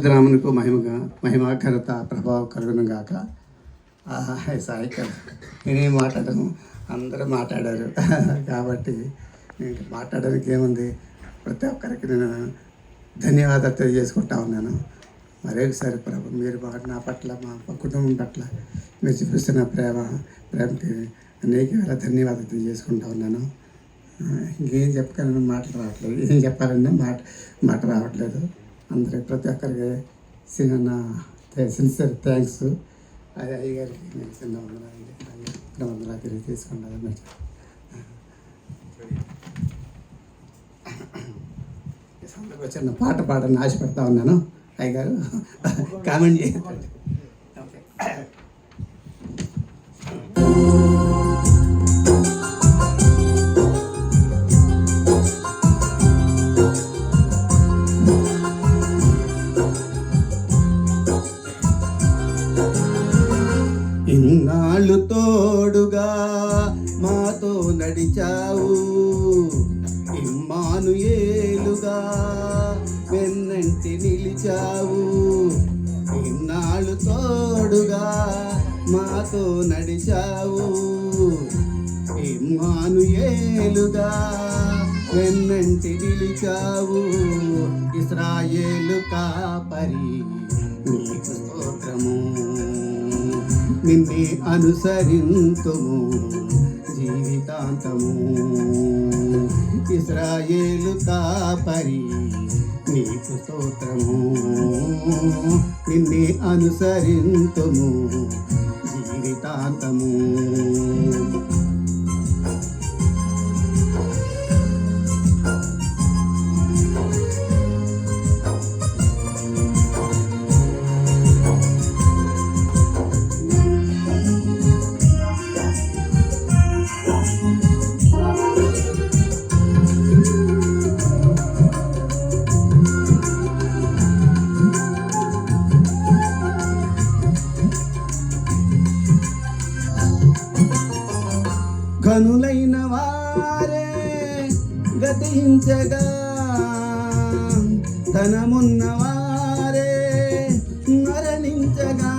పరిశుద్ధరామునికు మహిమ ఘనత ప్రభావం కలుగును గాక. సాయికల్ నేనేం మాట్లాడను, అందరూ మాట్లాడారు కాబట్టి నేను మాట్లాడడానికి ఏముంది. ప్రతి ఒక్కరికి నేను ధన్యవాదాలు తెలియజేసుకుంటా ఉన్నాను. మరొకసారి ప్రభు మీరు నా పట్ల మా కుటుంబం పట్ల మీరు చూపిస్తున్న ప్రేమకి అనేక వేల ధన్యవాదాలు తెలియజేసుకుంటా ఉన్నాను. ఇంకేం చెప్పగలను, మాటలు రావట్లేదు. ఏం చెప్పాలన్నా మాట రావట్లేదు. అందరికి ప్రతి ఒక్కరికి సిన్సియర్ థ్యాంక్స్. అది అయ్యగారికి నేను చిన్న వందలా తెలియజేసుకుంటాను. చిన్న పాట పాడని ఆశపడతా ఉన్నాను. అయ్యగారు కామెంట్ చేయండి. ఇన్నాళ్ళు తోడుగా మాతో నడిచావు, ఇమ్మానుయేలుగా వెన్నంటి నిలిచావు. ఇన్నాళ్ళు తోడుగా మాతో నడిచావు, ఇమ్మానుయేలుగా వెన్నంటి నిలిచావు. ఇశ్రాయేలు కాపరి నీకు స్తోత్రము, నిన్నే అనుసరింతుము జీవితాంతము. ఇశ్రాయేలు కాపరి నీకు స్తోత్రము, నిన్నే అనుసరింతుము జీవితాంతము. ఘనులైన వారే గతించగా, ధనమున్న వారే మరణించగా.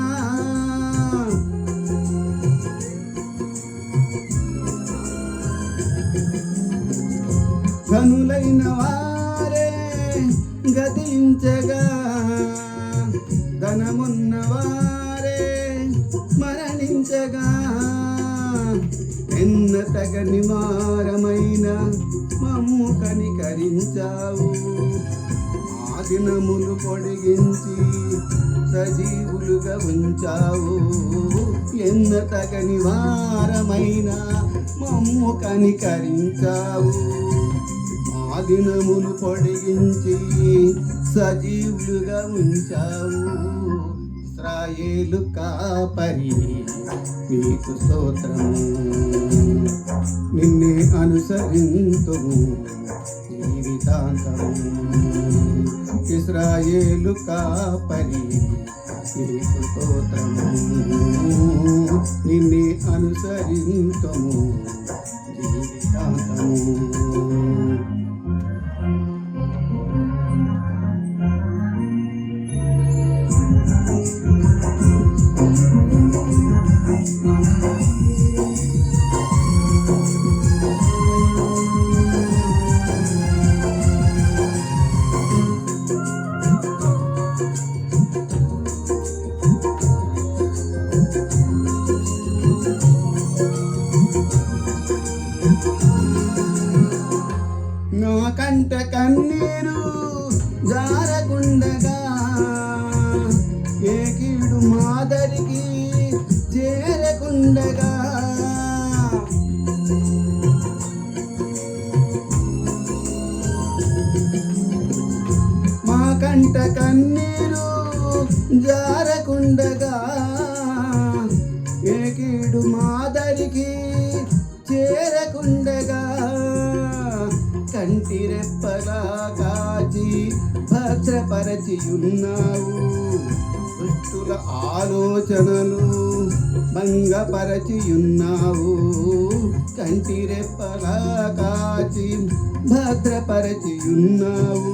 ఘనులైన వారే గతించగా, ధనమున్న వారే మరణించగా. ఎన్నతగని మారమైన మమ్ము కనికరించావు, ఆ దినములు పొడిగించి సజీవులుగా ఉంచావు. ఎన్నతగని వారమైన మమ్ము కనికరించావు, ఆ దినములు పొడిగించి సజీవులుగా ఉంచావు. ఇశ్రాయేలు కాపరి నీకు స్తోత్రము, నిన్నే అనుసరింతుము జీవితాంతము. ఇశ్రాయేలు కాపరి నీకు స్తోత్రము, నిన్నే అనుసరింతుము జీవితాంతము. నా కంట కన్నీరు జారకుండగా, ఏ కీడు మాదరికి చేరకుండగా. మా కంట కన్నీరు జారకుండగా, ఏ కీడు మాదరికి చేరకుండగా. కంటి రెప్పలా కాచి భద్రపరచియున్నావు, దుష్టుల ఆలోచనలు భంగపరచియున్నావు. కంటి రెప్పలా కాచి భద్రపరచియున్నావు,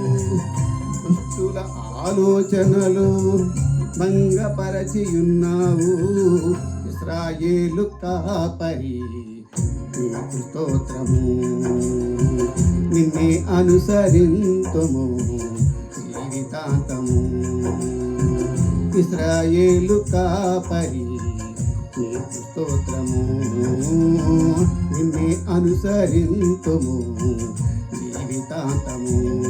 దుష్టుల ఆలోచనలు భంగపరచియున్నావు. ఇశ్రాయేలు కాపరి నీకు స్తోత్రము. నిన్నే అనుసరింతుము జీవితాంతము. ఇశ్రాయేలు కాపరి నీకు స్తోత్రము. నిన్నే అనుసరింతుము జీవితాంతము.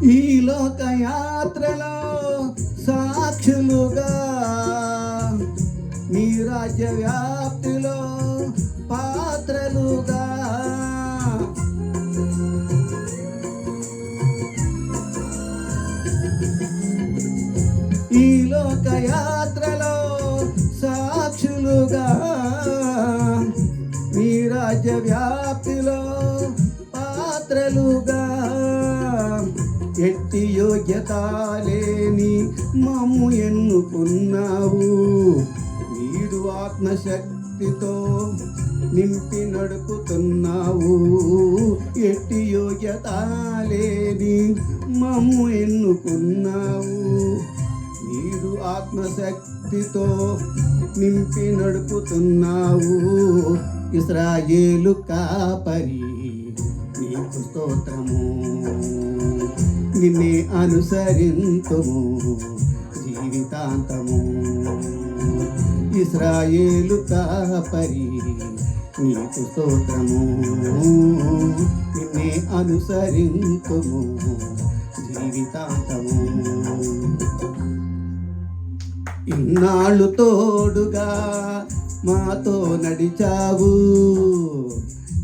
ఈ లోకయాత్రలో సాక్షులుగా నీ రాజ్య వ్యాప్తిలో పాత్రలుగా ఈ లోకయాత్రలో సాక్షులుగా నీ రాజ్య వ్యాప్తిలో పాత్రలుగా ఎట్టి యోగ్యత లేని మమ్ము ఎన్నుకున్నావు. నీడు ఆత్మశక్తితో నింపి నడుపుతున్నావు. ఎట్టి యోగ్యత లేని మమ్ము ఎన్నుకున్నావు. నీడు ఆత్మశక్తితో నింపి నడుపుతున్నావు. ఇశ్రాయేలు కాపరి నీకు స్తోత్రము. నిన్నే అనుసరింతుము జీవితాంతము. ఇశ్రాయేలు కాపరి నీకు స్తోత్రము. నిన్నే అనుసరింతుము జీవితాంతము. ఇన్నాళ్ళు తోడుగా మాతో నడిచావు.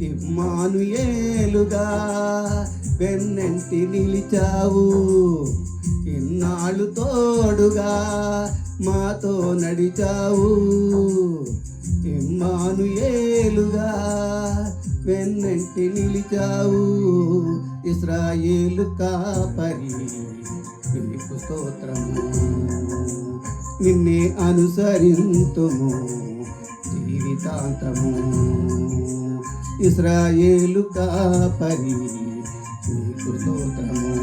ఇమ్మానుయేలుగా వెన్నంటి నిలిచావు. ఇన్నాళ్ళు తోడుగా మాతో నడిచావు. ఇమ్మానుయేలుగా వెన్నంటి నిలిచావు. ఇశ్రాయేలు కాపరి నీకు స్తోత్రము. నిన్నే అనుసరింతుము జీవితాంతము. ఇశ్రాయేలు కాపరి నీకు స్తోత్రము.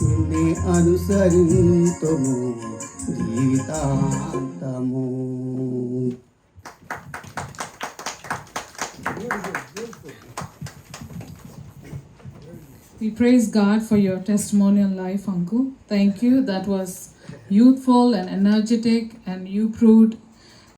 నిన్నే అనుసరింతుము జీవితాంతము. We praise God for your testimonial life, Uncle. Thank you. That was youthful and energetic, and you proved